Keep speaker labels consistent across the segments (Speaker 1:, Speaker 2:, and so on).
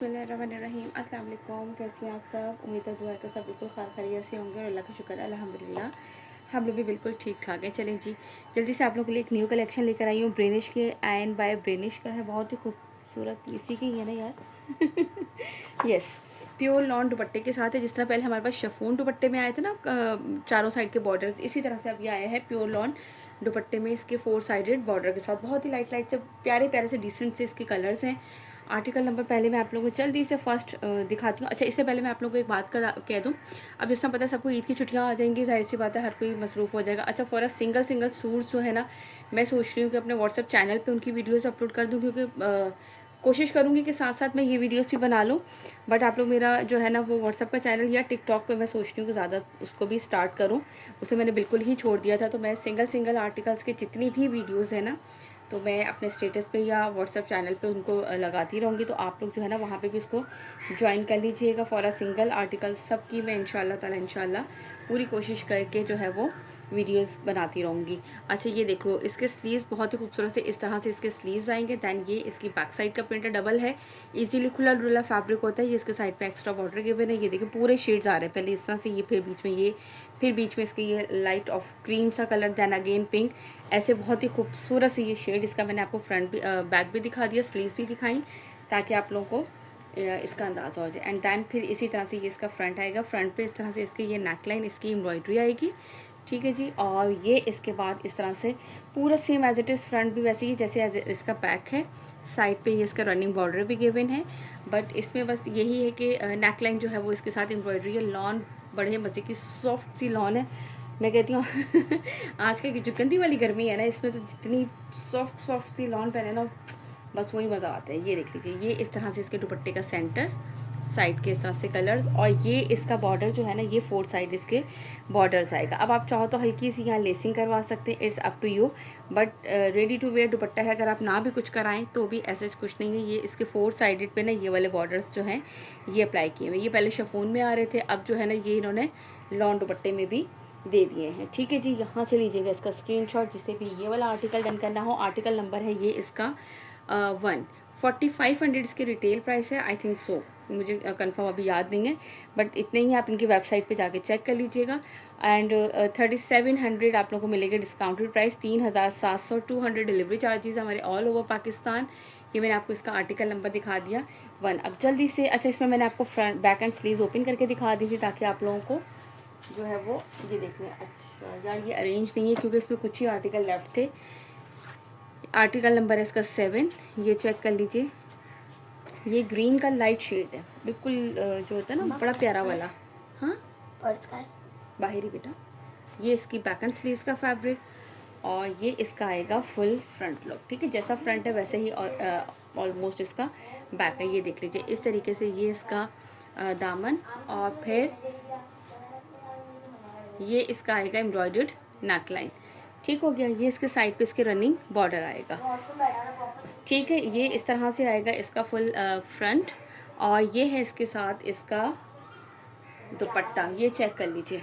Speaker 1: बिस्मिल्लाहिर्रहमानिर्रहीम। अस्सलाम वालेकुम। कैसे हैं आप सब? उम्मीद है दुआ का सब बिल्कुल खैरियत से होंगे और अल्लाह का शुक्र है अल्हम्दुलिल्लाह हम लोग भी बिल्कुल ठीक ठाक हैं। चलें जी, जल्दी से आप लोगों के लिए एक न्यू कलेक्शन लेकर आई हूँ। ब्रेनिश के आयन बाय ब्रेनिश का है, बहुत ही खूबसूरत इसी की है ना यार। यस, प्योर लॉन दुपट्टे के साथ है। जिस तरह पहले हमारे पास शिफॉन दुपट्टे में आए थे ना चारों साइड के बॉर्डर्स, इसी तरह से अब ये आया है प्योर लॉन दुपट्टे में इसके 4 साइडेड बॉर्डर के साथ। बहुत ही लाइट लाइट से प्यारे प्यारे से डिसेंट से इसके कलर्स हैं। आर्टिकल नंबर पहले मैं आप लोगों को जल्दी से फर्स्ट दिखाती हूँ। अच्छा, इससे पहले मैं आप लोगों को एक बात कह दूँ। अब जिस तरह पता है सबको ईद की छुट्टियाँ आ जाएंगी, जाहिर सी बात है हर कोई मसरूफ़ हो जाएगा। अच्छा, फॉर सिंगल सूट्स जो है ना, मैं सोच रही हूँ कि अपने व्हाट्सएप चैनल पे उनकी वीडियोस अपलोड कर दूँ, क्योंकि कोशिश करूँगी कि साथ साथ मैं ये वीडियोस भी बना लूँ। बट आप लोग मेरा जो है ना वो व्हाट्सएप का चैनल या टिकटॉक पे मैं सोच रही हूँ कि ज़्यादा उसको भी स्टार्ट करूँ। उसे मैंने बिल्कुल ही छोड़ दिया था। तो मैं सिंगल आर्टिकल्स के जितनी भी वीडियोज़ हैं ना, तो मैं अपने स्टेटस पे या व्हाट्सएप चैनल पे उनको लगाती रहूँगी। तो आप लोग जो है ना वहाँ पे भी उसको ज्वाइन कर लीजिएगा। फॉर अ सिंगल आर्टिकल सब की मैं इंशाल्लाह पूरी कोशिश करके जो है वो वीडियोस बनाती रहूँगी। अच्छा, ये देख लो, इसके स्लीव्स बहुत ही खूबसूरत से इस तरह से इसके स्लीव्स आएंगे। दैन ये इसकी बैक साइड का प्रिंट डबल है, इजीली खुला डुला फैब्रिक होता है। ये इसके साइड पे एक्स्ट्रा बॉर्डर गिवन है। ये देखिए पूरे शेड्स आ रहे हैं, पहले इस तरह से, ये फिर बीच में ये, फिर बीच में इसके ये लाइट ऑफ क्रीम सा कलर, दैन अगेन पिंक। ऐसे बहुत ही खूबसूरत से ये शेड। इसका मैंने आपको फ्रंट भी बैक भी दिखा दिया, स्लीव्स भी दिखाई, ताकि आप लोगों को इसका अंदाज़ा हो जाए। एंड दैन फिर इसी तरह से ये इसका फ्रंट आएगा। फ्रंट पे इस तरह से इसकी ये नेकलाइन, इसकी एम्ब्रॉयडरी आएगी, ठीक है जी। और ये इसके बाद इस तरह से पूरा same as it is, front भी वैसे ही जैसे एज इसका बैक है। साइड पे ये इसका रनिंग बॉर्डर भी गिवन है, बट इसमें बस यही है कि नेकलाइन जो है वो इसके साथ एम्ब्रॉयडरी है। लॉन बड़े मज़े की सॉफ्ट सी लॉन है, मैं कहती हूँ। आजकल की जो गंदी वाली गर्मी है ना, इसमें तो जितनी सॉफ्ट सी लॉन पहने ना, बस वही मज़ा आता है। ये देख लीजिए, ये इस तरह से इसके दुपट्टे का सेंटर, साइड के इस तरह से कलर्स, और ये इसका बॉर्डर जो है ना, ये 4 साइड इसके बॉर्डर्स आएगा। अब आप चाहो तो हल्की सी यहाँ लेसिंग करवा सकते हैं, it's up to you. But ready to wear dupatta है, अगर आप ना भी कुछ कराएं तो भी ऐसे कुछ नहीं है। ये इसके 4 साइडेड पे ना ये वाले बॉर्डर्स जो हैं ये अप्लाई किए हुए। ये पहले शिफॉन में आ रहे थे, अब जो है ना ये इन्होंने लॉन दुपट्टे में भी दे दिए हैं, ठीक है जी। यहाँ से लीजिएगा इसका स्क्रीनशॉट, जिससे भी ये वाला आर्टिकल डन करना हो। आर्टिकल नंबर है ये इसका 14500 इसकी रिटेल प्राइस है, आई थिंक सो, मुझे कंफर्म अभी याद नहीं है, बट इतने ही आप इनकी वेबसाइट पे जाके चेक कर लीजिएगा। एंड 3700 आप लोगों को मिलेगा डिस्काउंटेड प्राइस, 3700, 200 डिलीवरी चार्जेस हमारे ऑल ओवर पाकिस्तान। ये मैंने आपको इसका आर्टिकल नंबर दिखा दिया 1। अब जल्दी से, अच्छा इसमें मैंने आपको front back and sleeves open करके दिखा दी थी, ताकि आप लोगों को जो है वो ये देख लें। अच्छा यार, ये अरेंज नहीं है क्योंकि इसमें कुछ ही आर्टिकल लेफ्ट थे। आर्टिकल नंबर है इसका 7, ये चेक कर लीजिए। ये ग्रीन का लाइट शेड है, बिल्कुल जो होता है ना बड़ा प्यारा वाला। हाँ, पर्स का बाहरी बेटा। ये इसकी बैक एंड स्लीव्स का फैब्रिक, और ये इसका आएगा फुल फ्रंट लुक, ठीक है। जैसा फ्रंट है वैसे ही ऑलमोस्ट इसका बैक है। ये देख लीजिए, इस तरीके से ये इसका दामन, और फिर ये इसका आएगा एम्ब्रॉयडर्ड नेकलाइन, ठीक हो गया। ये इसके साइड पे इसके रनिंग बॉर्डर आएगा, ठीक है। ये इस तरह से आएगा इसका फुल फ्रंट, और ये है इसके साथ इसका दुपट्टा, ये चेक कर लीजिए।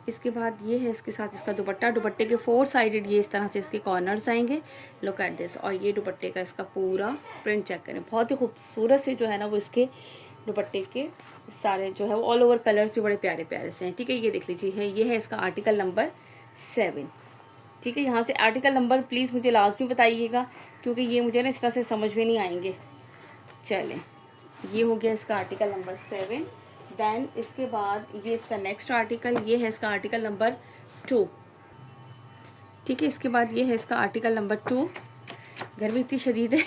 Speaker 1: इसके बाद ये है इसके साथ इसका दुपट्टा। दुपट्टे के 4 साइडेड ये इस तरह से इसके कॉर्नर्स आएंगे, लुक एट दिस। और ये दुपट्टे का इसका पूरा प्रिंट चेक करें, बहुत ही खूबसूरत से जो है ना वो इसके दुपट्टे के सारे जो है वो ऑल ओवर कलर्स भी बड़े प्यारे प्यारे से हैं, ठीक है। ये देख लीजिए, ये है इसका आर्टिकल नंबर 7, ठीक है। यहाँ से आर्टिकल नंबर प्लीज़ मुझे लाजमी बताइएगा, क्योंकि ये मुझे ना इस तरह से समझ में नहीं आएंगे। चलें, ये हो गया इसका आर्टिकल नंबर 7। दैन इसके बाद ये इसका नेक्स्ट आर्टिकल, ये है इसका आर्टिकल नंबर 2, ठीक है। इसके बाद ये है इसका आर्टिकल नंबर 2। गर्मी इतनी शदीद है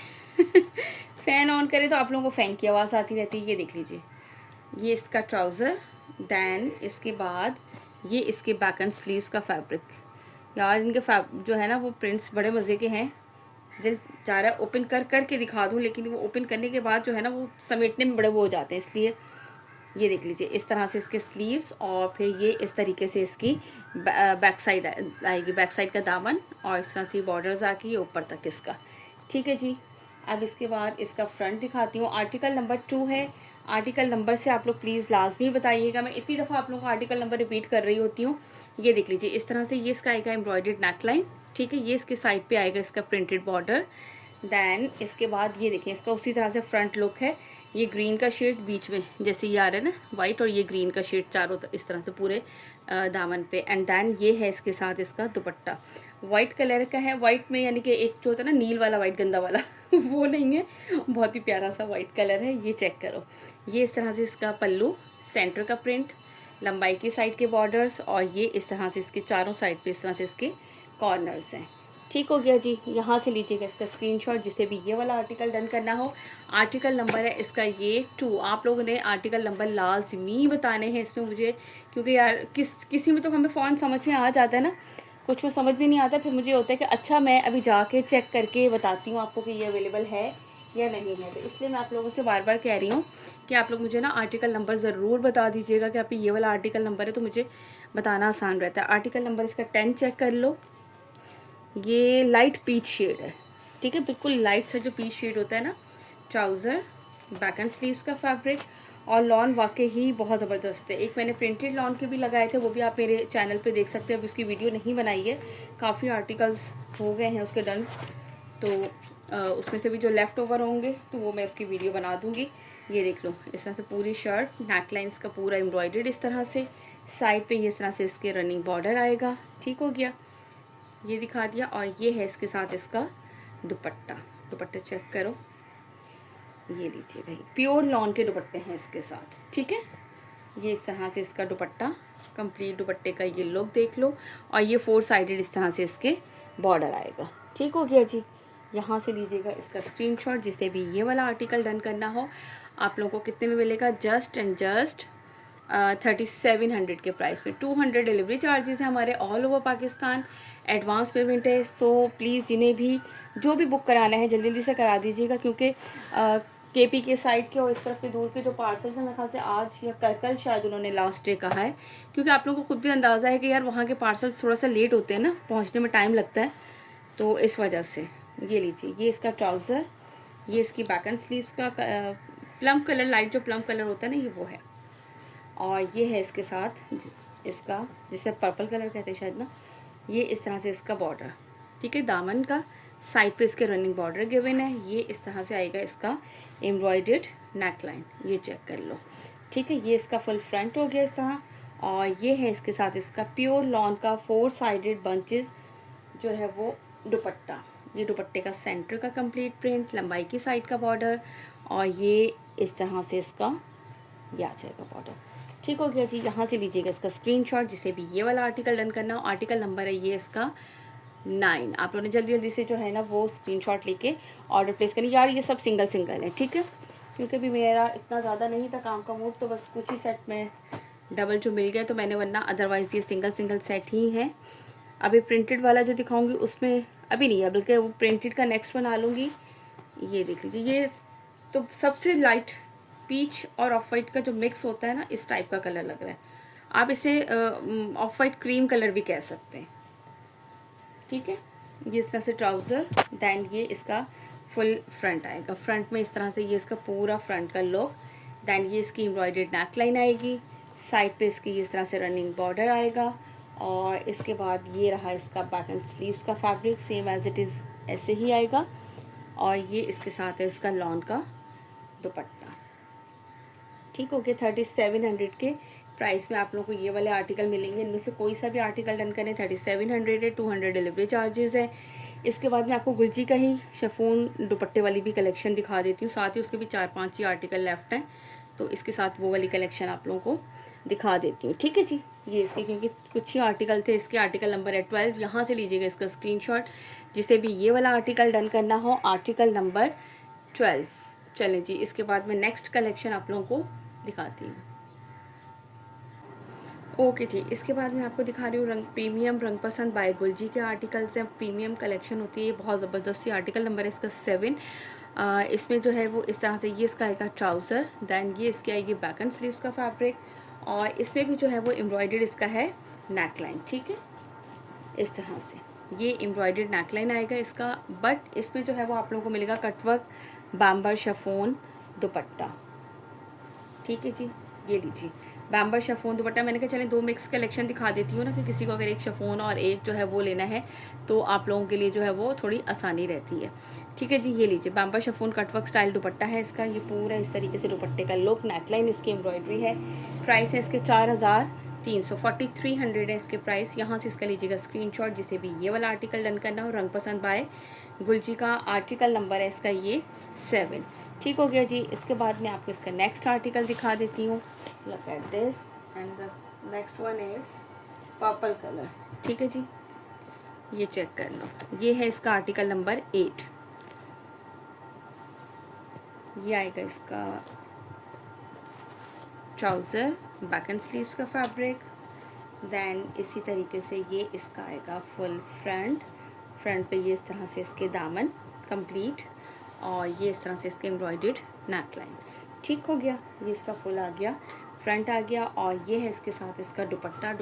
Speaker 1: फ़ैन ऑन करें तो आप लोगों को फ़ैन की आवाज़ आती रहती है। ये देख लीजिए, ये इसका ट्राउज़र। दैन इसके बाद ये इसके बैक एंड स्लीव्स का फैब्रिक। यार इनके जो है ना वो प्रिंट्स बड़े मज़े के हैं। दिल चाह रहा है ओपन कर के दिखा दूँ, लेकिन वो ओपन करने के बाद जो है ना वो समेटने में बड़े वो हो जाते हैं, इसलिए ये देख लीजिए, इस तरह से इसके स्लीव्स, और फिर ये इस तरीके से इसकी बैक साइड आएगी, बैक साइड का दामन, और इस तरह से बॉर्डर्स आके ऊपर तक इसका, ठीक है जी। अब इसके बाद इसका फ्रंट दिखाती हूँ। आर्टिकल नंबर 2 है। आर्टिकल नंबर से आप लोग प्लीज़ लाजमी बताइएगा, मैं इतनी दफ़ा आप लोगों को आर्टिकल नंबर रिपीट कर रही होती हूँ। ये देख लीजिए, इस तरह से ये इसका आएगा एम्ब्रॉयडर्ड नेकलाइन, ठीक है। ये इसके साइड पे आएगा इसका प्रिंटेड बॉर्डर। देन इसके बाद ये देखें, इसका उसी तरह से फ्रंट लुक है। ये ग्रीन का शेड बीच में जैसे ये आ रहा है ना वाइट, और ये ग्रीन का शेड चारों इस तरह से पूरे दामन पे। एंड देन ये है इसके साथ इसका दुपट्टा, वाइट कलर का है। वाइट में यानी कि एक जो होता है ना नील वाला वाइट गंदा वाला वो नहीं है, बहुत ही प्यारा सा वाइट कलर है। ये चेक करो, ये इस तरह से इसका पल्लू, सेंटर का प्रिंट, लंबाई की साइड के बॉर्डर्स, और ये इस तरह से इसके चारों साइड पे इस तरह से इसके कॉर्नर्स हैं। ठीक हो गया जी। यहाँ से लीजिएगा इसका स्क्रीनशॉट जिसे भी ये वाला आर्टिकल डन करना हो। आर्टिकल नंबर है इसका ये 2। आप लोगों ने आर्टिकल नंबर लाजमी बताने हैं इसमें मुझे, क्योंकि यार किसी में तो हमें फ़ौरन समझ में आ जाता है ना, कुछ में समझ में नहीं आता। फिर मुझे होता है कि अच्छा मैं अभी जाके चेक करके बताती हूँ आपको कि ये अवेलेबल है या नहीं है। तो इसलिए मैं आप लोगों से बार बार कह रही हूँ कि आप लोग मुझे ना आर्टिकल नंबर ज़रूर बता दीजिएगा कि आप ये वाला आर्टिकल नंबर है, तो मुझे बताना आसान रहता है। आर्टिकल नंबर इसका 10 चेक कर लो। ये लाइट पीच शेड है, ठीक है, बिल्कुल लाइट सा जो पीच शेड होता है ना। ट्राउज़र, बैक एंड स्लीव्स का फैब्रिक, और लॉन वाकई ही बहुत ज़बरदस्त है। एक मैंने प्रिंटेड लॉन के भी लगाए थे, वो भी आप मेरे चैनल पे देख सकते हैं। अभी उसकी वीडियो नहीं बनाई है, काफ़ी आर्टिकल्स हो गए हैं उसके डन, तो उसमें से भी जो लेफ़्ट ओवर होंगे तो वो मैं उसकी वीडियो बना दूँगी। ये देख लो, इस तरह से पूरी शर्ट, नेकलाइंस का पूरा एम्ब्रॉयडर्ड इस तरह से, साइड पे इस तरह से इसके रनिंग बॉर्डर आएगा। ठीक हो गया, ये दिखा दिया। और ये है इसके साथ इसका दुपट्टा, दुपट्टा चेक करो, ये लीजिए भाई, प्योर लॉन के दुपट्टे हैं इसके साथ। ठीक है, ये इस तरह से इसका दुपट्टा, कंप्लीट दुपट्टे का ये लुक देख लो। और ये 4 साइडेड इस तरह से इसके बॉर्डर आएगा। ठीक हो गया जी। यहाँ से लीजिएगा इसका स्क्रीनशॉट जिसे भी ये वाला आर्टिकल डन करना हो। आप लोगों को कितने में मिलेगा? जस्ट एंड जस्ट 3700 के प्राइस में। 200 डिलीवरी चार्जेस हैं हमारे all over Pakistan. Advance payment है, सो प्लीज़ जिन्हें भी जो भी बुक कराना है जल्दी जल्दी से करा दीजिएगा, क्योंकि केपी के साइड के और इस तरफ के दूर के जो पार्सल्स हैं मेरे ख्याल से आज या कल शायद उन्होंने लास्ट डे कहा है, क्योंकि आप लोगों को खुद भी अंदाज़ा है कि यार वहाँ के पार्सल्स थोड़ा सा लेट होते हैं ना, पहुँचने में टाइम लगता है, तो इस वजह से। ये लीजिए, ये इसका ट्राउज़र, ये इसकी बैक एंड स्लीव्स का प्लम कलर, लाइट जो प्लम कलर होता है ना, ये वो है। और ये है इसके साथ इसका, जिसे पर्पल कलर कहते हैं शायद ना, ये इस तरह से इसका बॉर्डर। ठीक है, दामन का साइड पे इसके रनिंग बॉर्डर गिवन है। ये इस तरह से आएगा इसका एम्ब्रॉयडर्ड नेकलाइन, ये चेक कर लो। ठीक है, ये इसका फुल फ्रंट हो गया इस तरह। और ये है इसके साथ इसका प्योर लॉन का 4 साइडेड बंचेस जो है वो दुपट्टा। ये दुपट्टे का सेंटर का कंप्लीट प्रिंट, लंबाई की साइड का बॉर्डर, और ये इस तरह से इसका ये आ जाएगा बॉर्डर। ठीक हो गया जी। यहाँ से लीजिएगा इसका स्क्रीनशॉट जिसे भी ये वाला आर्टिकल डन करना हो। आर्टिकल नंबर है ये इसका 9। आप लोगों ने जल्दी जल्दी से जो है ना वो स्क्रीनशॉट लेके ऑर्डर प्लेस करें। यार ये सब सिंगल सिंगल है, ठीक है, क्योंकि अभी मेरा इतना ज़्यादा नहीं था काम का मूड, तो बस कुछ ही सेट में डबल जो मिल गया तो मैंने, वरना अदरवाइज़ ये सिंगल सिंगल सेट ही है। अभी प्रिंटेड वाला जो दिखाऊंगी उसमें अभी नहीं है, बल्कि वो प्रिंटेड का नेक्स्ट बना लूँगी। ये देख लीजिए, ये तो सबसे लाइट पीच और ऑफ वाइट का जो मिक्स होता है ना, इस टाइप का कलर लग रहा है। आप इसे ऑफ वाइट क्रीम कलर भी कह सकते हैं। ठीक है, ये इस तरह से ट्राउज़र, दैन ये इसका फुल फ्रंट आएगा। फ्रंट में इस तरह से ये इसका पूरा फ्रंट का लुक। दैन ये इसकी एम्ब्रॉयडर्ड नेक लाइन आएगी, साइड पे इसकी इस तरह से रनिंग बॉर्डर आएगा। और इसके बाद ये रहा इसका बैक एंड स्लीव्स का fabric, same as it is ऐसे ही आएगा। और ये इसके साथ है इसका लॉन का दुपट्टा। ठीक हो गया। 3700 के प्राइस में आप लोगों को ये वाले आर्टिकल मिलेंगे। इनमें से कोई सा भी आर्टिकल डन करें 3700 है। 200 डिलीवरी चार्जेस है। इसके बाद मैं आपको गुलजी का ही शिफॉन दुपट्टे वाली भी कलेक्शन दिखा देती हूँ, साथ ही उसके भी 4-5 ही आर्टिकल लेफ्ट हैं, तो इसके साथ वो वाली कलेक्शन आप लोगों को दिखा देती हूँ। ठीक है जी, ये इसके क्योंकि कुछ ही आर्टिकल थे। इसके आर्टिकल नंबर है 12। यहाँ से लीजिएगा इसका स्क्रीनशॉट जिसे भी ये वाला आर्टिकल डन करना हो, आर्टिकल नंबर 12। चलें जी, इसके बाद मैं नेक्स्ट कलेक्शन आप लोगों को दिखाती हूँ। ओके जी, इसके बाद मैं आपको दिखा रही हूँ रंग प्रीमियम रंग पसंद बाय गुलजी के आर्टिकल्स हैं। प्रीमियम कलेक्शन होती है, बहुत ज़बरदस्त सी। आर्टिकल नंबर है इसका 7। इसमें जो है वो इस तरह से ये इसका आएगा ट्राउज़र, दैन ये इसकी आएगी बैक एंड स्लीव्स का फैब्रिक, और इसमें भी जो है वो एम्ब्रॉयडर्ड इसका है नेक लाइन। ठीक है, इस तरह से ये एम्ब्रॉयडर्ड नेक लाइन आएगा इसका, बट इसमें जो है वो आप लोगों को मिलेगा कटवर्क बाम्बर शिफॉन दुपट्टा। ठीक है जी, ये लीजिए, बैम्बर शिफॉन दुपट्टा। मैंने कहा चलें 2 मिक्स कलेक्शन दिखा देती हूँ ना, कि किसी को अगर एक शिफॉन और एक जो है वो लेना है तो आप लोगों के लिए जो है वो थोड़ी आसानी रहती है। ठीक है जी, ये लीजिए बैम्बर शिफॉन कटवर्क स्टाइल दुपट्टा है इसका। ये पूरा इस तरीके से दुपट्टे का लुक, नेकलाइन इसकी एम्ब्रॉयडरी है। प्राइस है इसके 4300 है इसके प्राइस। यहाँ से इसका लीजिएगा स्क्रीनशॉट, जिसे भी ये वाला आर्टिकल डन करना हो। रंग पसंद बाय गुलजी का आर्टिकल नंबर है इसका ये 7। ठीक हो गया जी। इसके बाद मैं आपको इसका नेक्स्ट आर्टिकल दिखा देती हूँ। Look at this and the next one is purple colour. ठीक है जी, ये चेक कर लो। ये है इसका आर्टिकल नंबर 8। ये आएगा इसका ट्राउज़र, बैक एंड स्लीव्स का फैब्रिक। देन इसी तरीके से ये इसका आएगा फुल फ्रंट पे ये इस तरह से इसके दामन कंप्लीट, और ये इस तरह से इसके एम्ब्रॉयडर्ड नेकलाइन। ठीक हो गया, ये इसका फुल आ गया, फ्रंट आ गया। और ये है इसके साथ इसका दुपट्टा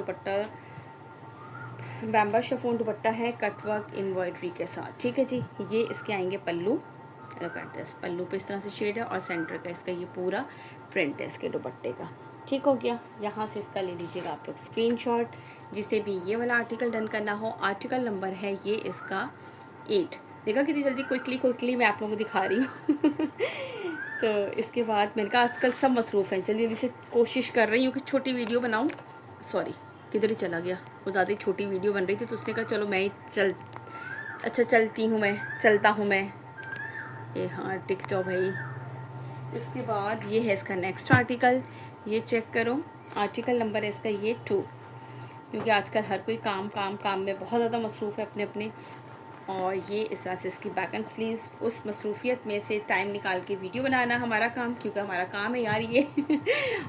Speaker 1: बैम्बर शिफॉन दुपट्टा है कटवर्क एम्ब्रॉयडरी के साथ। ठीक है जी, ये इसके आएंगे पल्लू। पल्लू पे इस तरह से शेड है और सेंटर का इसका ये पूरा प्रिंट है इसके दुपट्टे का। ठीक हो गया। यहाँ से इसका ले लीजिएगा आप लोग स्क्रीनशॉट, जिसे भी ये वाला आर्टिकल डन करना हो। आर्टिकल नंबर है ये इसका 8। देखा कितनी जल्दी क्विकली मैं आप लोगों को दिखा रही हूँ। तो इसके बाद मैंने कहा आजकल सब मसरूफ़ हैं, जल्दी से कोशिश कर रही हूँ कि छोटी वीडियो बनाऊँ। सॉरी, किधर ही चला गया, वो ज़्यादा ही छोटी वीडियो बन रही थी, तो उसने कहा चलो मैं ही चलता हूँ मैं। ये हाँ, टिक जाओ भाई। इसके बाद ये है इसका नेक्स्ट आर्टिकल, ये चेक करो। आर्टिकल नंबर है इसका ये 2, क्योंकि आजकल हर कोई काम में बहुत ज़्यादा मसरूफ़ है अपने। और ये इस तरह से इसकी बैक एंड स्लीव्स। उस मसरूफियत में से टाइम निकाल के वीडियो बनाना हमारा काम, क्योंकि हमारा काम है यार ये।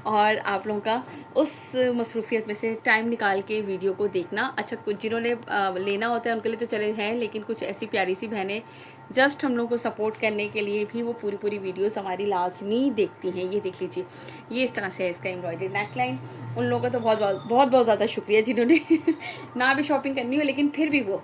Speaker 1: और आप लोगों का उस मसरूफियत में से टाइम निकाल के वीडियो को देखना। अच्छा, कुछ जिन्होंने लेना होता है उनके लिए तो चले हैं, लेकिन कुछ ऐसी प्यारी सी बहनें जस्ट हम लोगों को सपोर्ट करने के लिए भी वो पूरी वीडियोस हमारी लाजमी देखती हैं। ये देख लीजिए, ये इस तरह से है इसका एम्ब्रॉयडर्ड नेकलाइन। उन लोगों का तो बहुत ज़्यादा शुक्रिया जिन्होंने ना भी शॉपिंग करनी हो, लेकिन फिर भी वो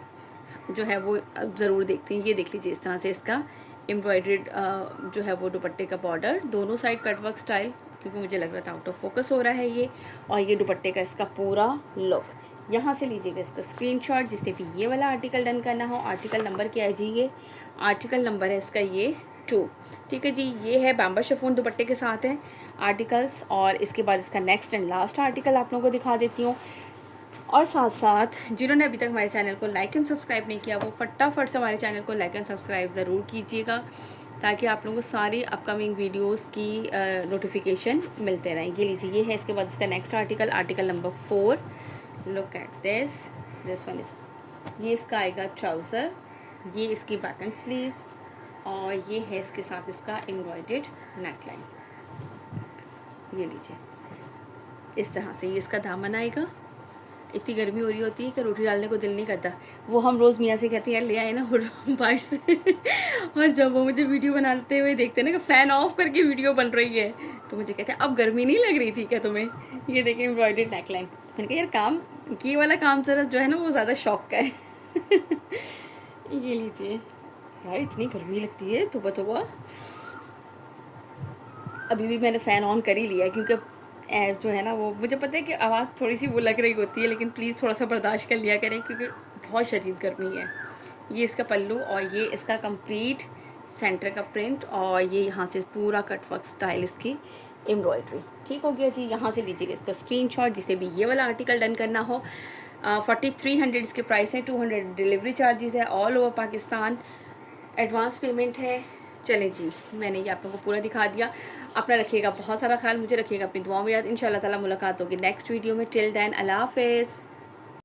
Speaker 1: जो है वो ज़रूर देखते हैं। ये देख लीजिए, इस तरह से इसका एम्ब्रॉयडर्ड जो है वो दुपट्टे का बॉर्डर, दोनों साइड कटवर्क स्टाइल, क्योंकि मुझे लग रहा था आउट ऑफ फोकस हो रहा है ये। और ये दुपट्टे का इसका पूरा लुक। यहाँ से लीजिएगा इसका स्क्रीनशॉट, जिससे भी ये वाला आर्टिकल डन करना हो। आर्टिकल नंबर क्या है जी? ये आर्टिकल नंबर है इसका ये 2। ठीक है जी, ये है बैम्बर शिफॉन दुपट्टे के साथ है आर्टिकल्स। और इसके बाद इसका नेक्स्ट एंड लास्ट आर्टिकल आप लोगों को दिखा देती हूँ। और साथ साथ जिन्होंने अभी तक हमारे चैनल को लाइक एंड सब्सक्राइब नहीं किया, वो फटाफट से हमारे चैनल को लाइक एंड सब्सक्राइब ज़रूर कीजिएगा, ताकि आप लोगों को सारी अपकमिंग वीडियोस की नोटिफिकेशन मिलते रहें। ये लीजिए, ये है इसके बाद इसका next article, article number 4। Look at this one is, ये इसका आएगा ट्राउज़र, ये इसकी बैक एंड स्लीव्स, और ये है इसके साथ इसका एम्ब्रॉयडर्ड नेकलाइन। ये लीजिए, इस तरह से ये इसका दामन आएगा। इतनी गर्मी हो रही होती है कि रोटी डालने को दिल नहीं करता। वो हम रोज़ मियाँ से कहते हैं यार ले आए ना बाहर से। और जब वो मुझे वीडियो बनाते हुए देखते हैं ना कि फ़ैन ऑफ करके वीडियो बन रही है, तो मुझे कहते हैं अब गर्मी नहीं लग रही थी क्या तुम्हें? ये देखें एम्ब्रॉयडर्ड नेकलाइन। मैंने कहा यार काम, ये वाला काम ज़रा जो है ना वो ज़्यादा शौक का है। ये लीजिए यार, इतनी गर्मी लगती है तो अभी भी मैंने फ़ैन ऑन कर ही लिया है, क्योंकि जो है ना वो मुझे पता है कि आवाज़ थोड़ी सी वो लग रही होती है, लेकिन प्लीज़ थोड़ा सा बर्दाश्त कर लिया करें, क्योंकि बहुत शदीद गर्मी है। ये इसका पल्लू, और ये इसका कंप्लीट सेंटर का प्रिंट, और ये यहाँ से पूरा कटवर्क स्टाइल इसकी एम्ब्रॉयडरी। ठीक हो गया जी। यहाँ से लीजिएगा इसका स्क्रीनशॉट, जिसे भी ये वाला आर्टिकल डन करना हो। 4300 इसके प्राइस है, 200 डिलीवरी चार्जेस है, all over Pakistan, advance payment है। चलें जी, मैंने ये आप लोगों को पूरा दिखा दिया। अपना रखिएगा बहुत सारा ख्याल, मुझे रखिएगा अपनी दुआओं में याद। इंशाल्लाह ताला मुलाकात होगी नेक्स्ट वीडियो में। टिल देन अल्लाह हाफ़िज़।